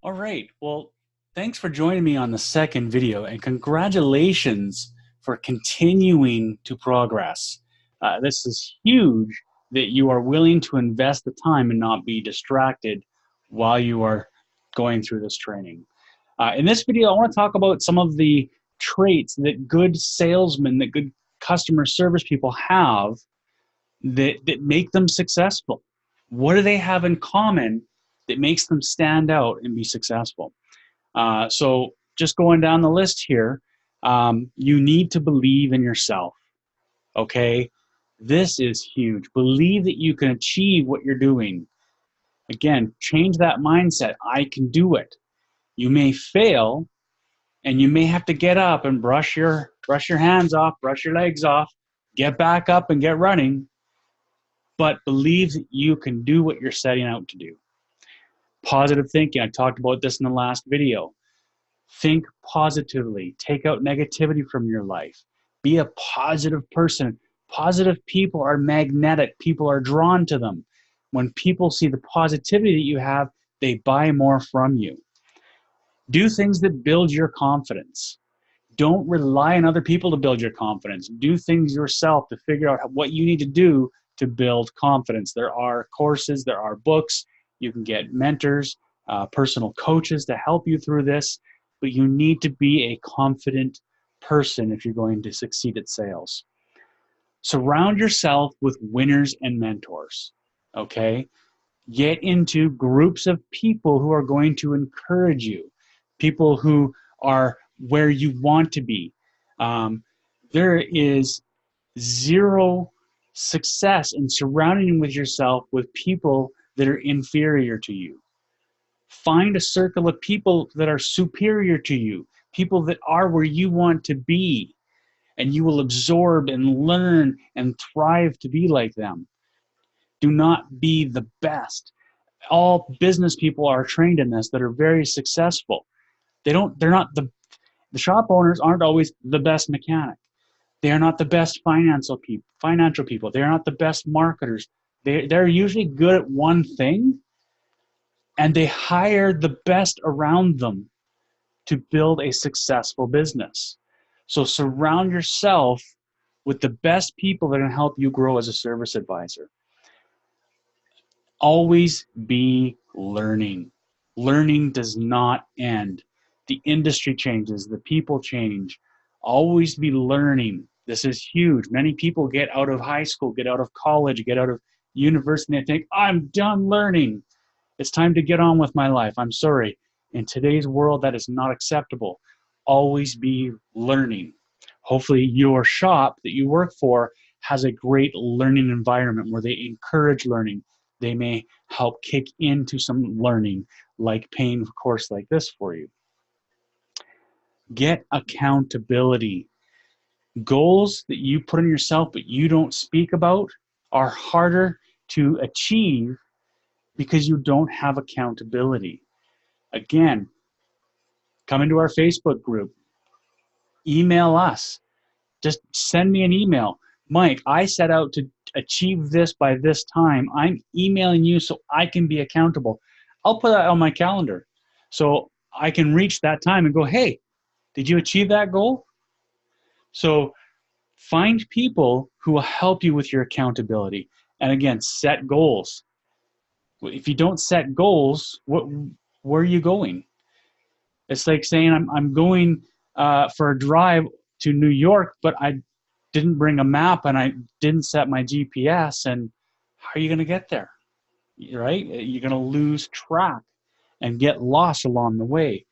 All right. Well, thanks for joining me on the second video, and congratulations for continuing to progress. This is huge that you are willing to invest the time and not be distracted while you are going through this training. In this video, I want to talk about some of the traits that good salesmen, that good customer service people have that make them successful. What do they have in common that makes them stand out and be successful? So just going down the list here, you need to believe in yourself, okay? This is huge. Believe that you can achieve what you're doing. Again, change that mindset. I can do it. You may fail, and you may have to get up and brush your hands off, brush your legs off, get back up and get running, but believe that you can do what you're setting out to do. Positive thinking, I talked about this in the last video. Think positively. Take out negativity from your life. Be a positive person. Positive people are magnetic. People are drawn to them. When people see the positivity that you have, they buy more from you. Do things that build your confidence. Don't rely on other people to build your confidence. Do things yourself to figure out what you need to do to build confidence. There are courses, there are books. You can get mentors, personal coaches to help you through this. But you need to be a confident person if you're going to succeed at sales. Surround yourself with winners and mentors, okay? Get into groups of people who are going to encourage you, people who are where you want to be. There is zero success in surrounding with yourself with people that are inferior to you. Find a circle of people that are superior to you, people that are where you want to be, and you will absorb and learn and thrive to be like them. Do not be the best. All business people are trained in this that are very successful. They're not the shop owners aren't always the best mechanic. They are not the best financial people. They are not the best marketers. They're usually good at one thing, and they hire the best around them to build a successful business. So surround yourself with the best people that can help you grow as a service advisor. Always be learning. Learning does not end. The industry changes, the people change. Always be learning. This is huge. Many people get out of high school, get out of college, get out of university, and they think, I'm done learning. It's time to get on with my life. I'm sorry. In today's world, that is not acceptable. Always be learning. Hopefully your shop that you work for has a great learning environment where they encourage learning. They may help kick into some learning, like paying a course like this for you. Get accountability. Goals that you put on yourself but you don't speak about are harder to achieve because you don't have accountability. Again, come into our Facebook group, email us, just send me an email. Mike, I set out to achieve this by this time. I'm emailing you so I can be accountable. I'll put that on my calendar so I can reach that time and go, hey, did you achieve that goal? So find people who will help you with your accountability. And again, set goals. If you don't set goals, where are you going? It's like saying I'm going for a drive to New York, but I didn't bring a map and I didn't set my GPS. And how are you going to get there? Right? You're going to lose track and get lost along the way.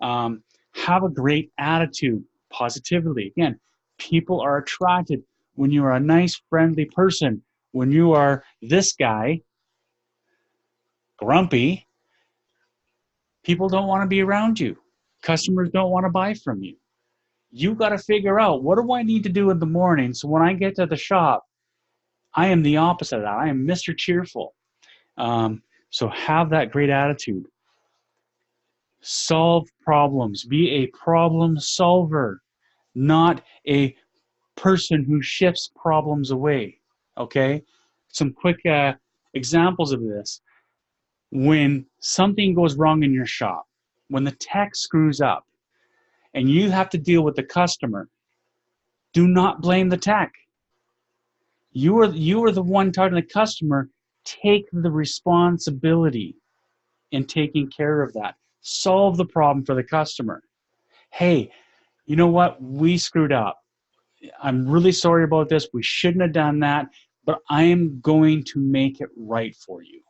Have a great attitude, positively. Again, people are attracted when you are a nice, friendly person. When you are this guy, grumpy, people don't want to be around you. Customers don't want to buy from you. You got to figure out, what do I need to do in the morning so when I get to the shop, I am the opposite of that. I am Mr. Cheerful. So have that great attitude. Solve problems. Be a problem solver, not a person who shifts problems away. Okay? Some quick examples of this. When something goes wrong in your shop, when the tech screws up and you have to deal with the customer, do not blame the tech. You are the one talking to the customer. Take the responsibility in taking care of that. Solve the problem for the customer. Hey, you know what? We screwed up. I'm really sorry about this. We shouldn't have done that, but I am going to make it right for you.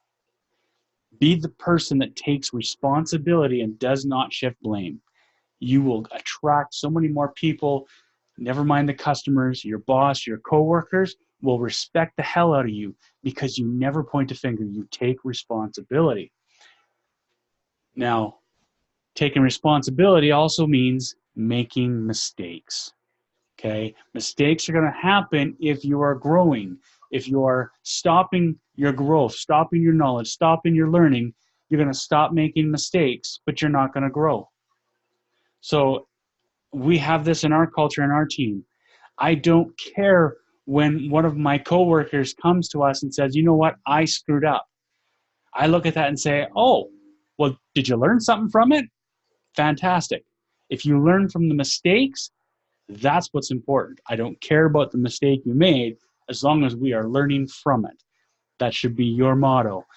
Be the person that takes responsibility and does not shift blame. You will attract so many more people. Never mind the customers, your boss, your coworkers will respect the hell out of you because you never point a finger. You take responsibility. Now, taking responsibility also means making mistakes. Okay? Mistakes are going to happen if you are growing. If you are stopping your growth, stopping your knowledge, stopping your learning, you're going to stop making mistakes, but you're not going to grow. So we have this in our culture, in our team. I don't care when one of my coworkers comes to us and says, you know what, I screwed up. I look at that and say, oh, well, did you learn something from it? Fantastic. If you learn from the mistakes, that's what's important. I don't care about the mistake you made as long as we are learning from it. That should be your motto.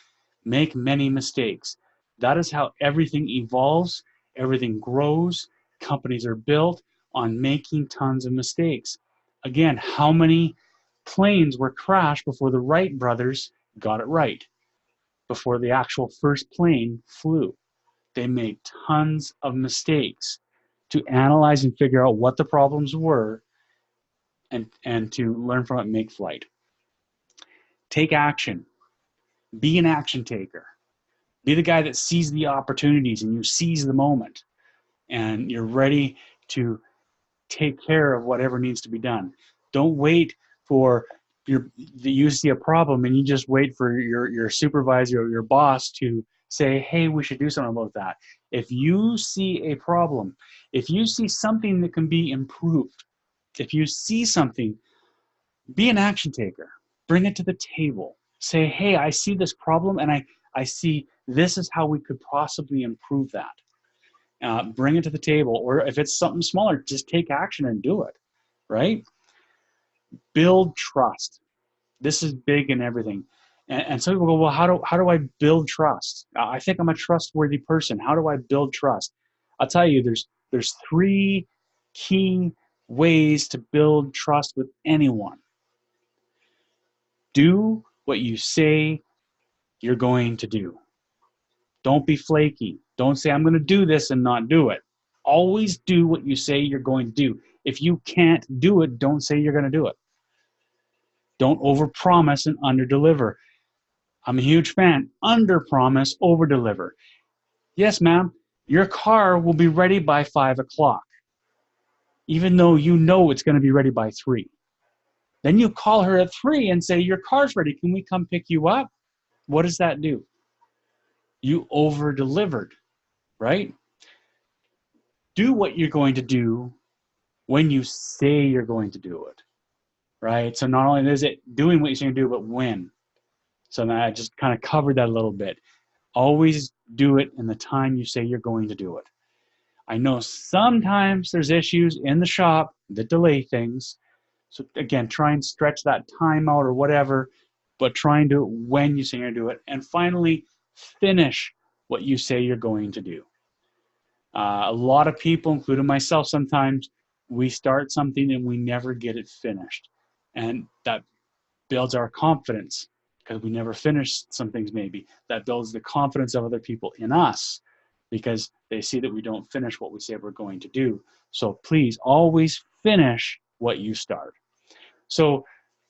Make many mistakes. That is how everything evolves, everything grows. Companies are built on making tons of mistakes. Again, how many planes were crashed before the Wright brothers got it right? Before the actual first plane flew. They made tons of mistakes to analyze and figure out what the problems were and to learn from it and make flight. Take action. Be an action taker. Be the guy that sees the opportunities and you seize the moment and you're ready to take care of whatever needs to be done. Don't wait for you see a problem and you just wait for your supervisor or your boss to say, hey, we should do something about that. If you see a problem, if you see something that can be improved, if you see something, be an action taker. Bring it to the table. Say, hey, I see this problem and I see this is how we could possibly improve that. Bring it to the table. Or if it's something smaller, just take action and do it, right? Build trust. This is big in everything. And some people go, well, how do I build trust? I think I'm a trustworthy person. How do I build trust? I'll tell you, there's three key ways to build trust with anyone. Do what you say you're going to do. Don't be flaky. Don't say, I'm going to do this and not do it. Always do what you say you're going to do. If you can't do it, don't say you're going to do it. Don't overpromise and underdeliver. I'm a huge fan. Underpromise, overdeliver. Yes, ma'am, your car will be ready by 5 o'clock, even though you know it's going to be ready by 3. Then you call her at 3 and say, your car's ready. Can we come pick you up? What does that do? You over-delivered, right? Do what you're going to do when you say you're going to do it, right? So not only is it doing what you're going to do, but when. So I just kind of covered that a little bit. Always do it in the time you say you're going to do it. I know sometimes there's issues in the shop that delay things. So again, try and stretch that time out or whatever, but try and do it when you say you're going to do it. And finally, finish what you say you're going to do. A lot of people, including myself sometimes, we start something and we never get it finished. And that builds our confidence because we never finish some things maybe. That builds the confidence of other people in us because they see that we don't finish what we say we're going to do. So please always finish what you start. So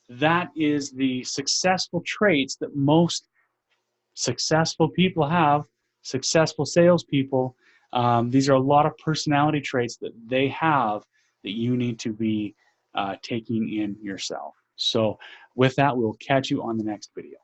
that is the successful traits that most successful people have, successful salespeople. These are a lot of personality traits that they have that you need to be taking in yourself. So with that, we'll catch you on the next video.